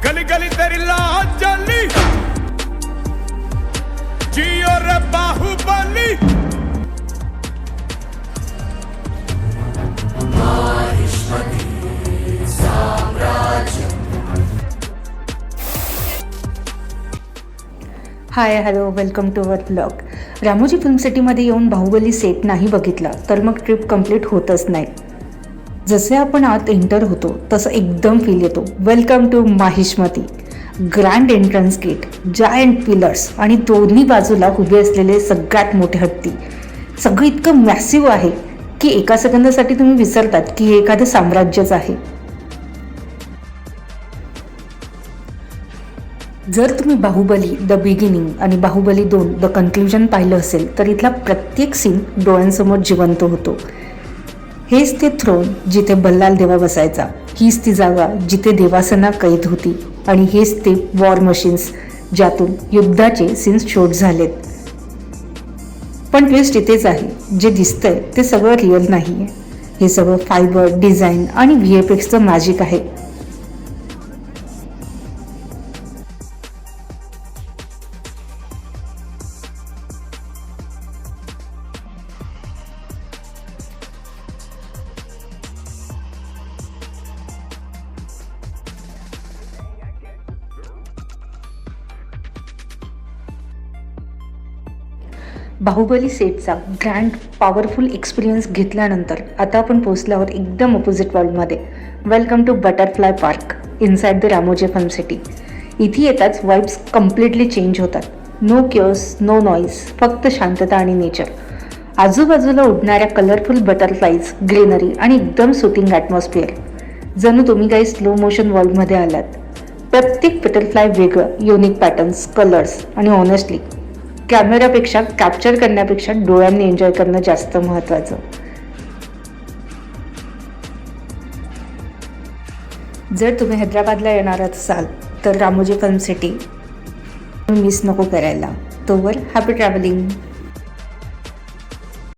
गली गली तेरी लाज जली जियो रे Baahubali hi hello welcome to our blog. Ramoji film सिटीमध्ये येऊन बाहुबली सेट नाही बघितला तर मग ट्रिप कंप्लीट होतच नाही. जसे आपण आत एंटर होतो तसं एकदम फील येतो. Welcome to Mahishmati. Grand entrance gate, giant pillars आणि दोन्ही बाजूला उभे असलेले सगळ्यात मोठे हत्ती. सगळं इतकं मॅसिव्ह आहे की एका सेकंदासाठी तुम्ही विसरतात की हे एखादं साम्राज्यच आहे. जर तुम्ही बाहुबली द बिगिनिंग आणि बाहुबली 2 द कन्क्ल्युजन पाहिलं असेल तर इथला प्रत्येक सीन डोळ्यांसमोर जिवंत होतो. हेच ते थ्रोन जिथे बल्लाल देवा बसायचा, हीच ती जागा जिथे देवासना कैद होती आणि हेच ते वॉर मशीन्स ज्यातून युद्धाचे सीन्स शूट झालेत. पण ट्विस्ट इथेच आहे, जे दिसतंय ते सगळं रिअल नाही आहे. हे सगळं फायबर, डिझाईन आणि VFXचं मॅजिक आहे. बाहुबली सेटचा ग्रँड पॉवरफुल एक्सपिरियन्स घेतल्यानंतर आता आपण पोचल्यावर एकदम अपोजिट वर्ल्डमध्ये. Welcome to butterfly park inside the Ramoji film city. इथे येताच वाईब्स कम्प्लिटली चेंज होतात. नो क्योस, नो नॉईज, फक्त शांतता आणि नेचर. आजूबाजूला उडणाऱ्या कलरफुल बटरफ्लाईज, ग्रीनरी आणि एकदम सुथिंग ॲटमॉस्फिअर. जणू तुम्ही काही स्लो मोशन वर्ल्डमध्ये आलात. प्रत्येक बटरफ्लाय वेगळं, युनिक पॅटर्न्स, कलर्स आणि ऑनेस्टली कॅमेरापेक्षा कॅप्चर करण्यापेक्षा डोळ्यांनी एन्जॉय करणं जास्त महत्त्वाचं. जर तुम्ही हैदराबादला येणार असाल तर रामोजी फिल्म सिटी मिस नको करायला. तोवर हॅपी ट्रॅव्हलिंग.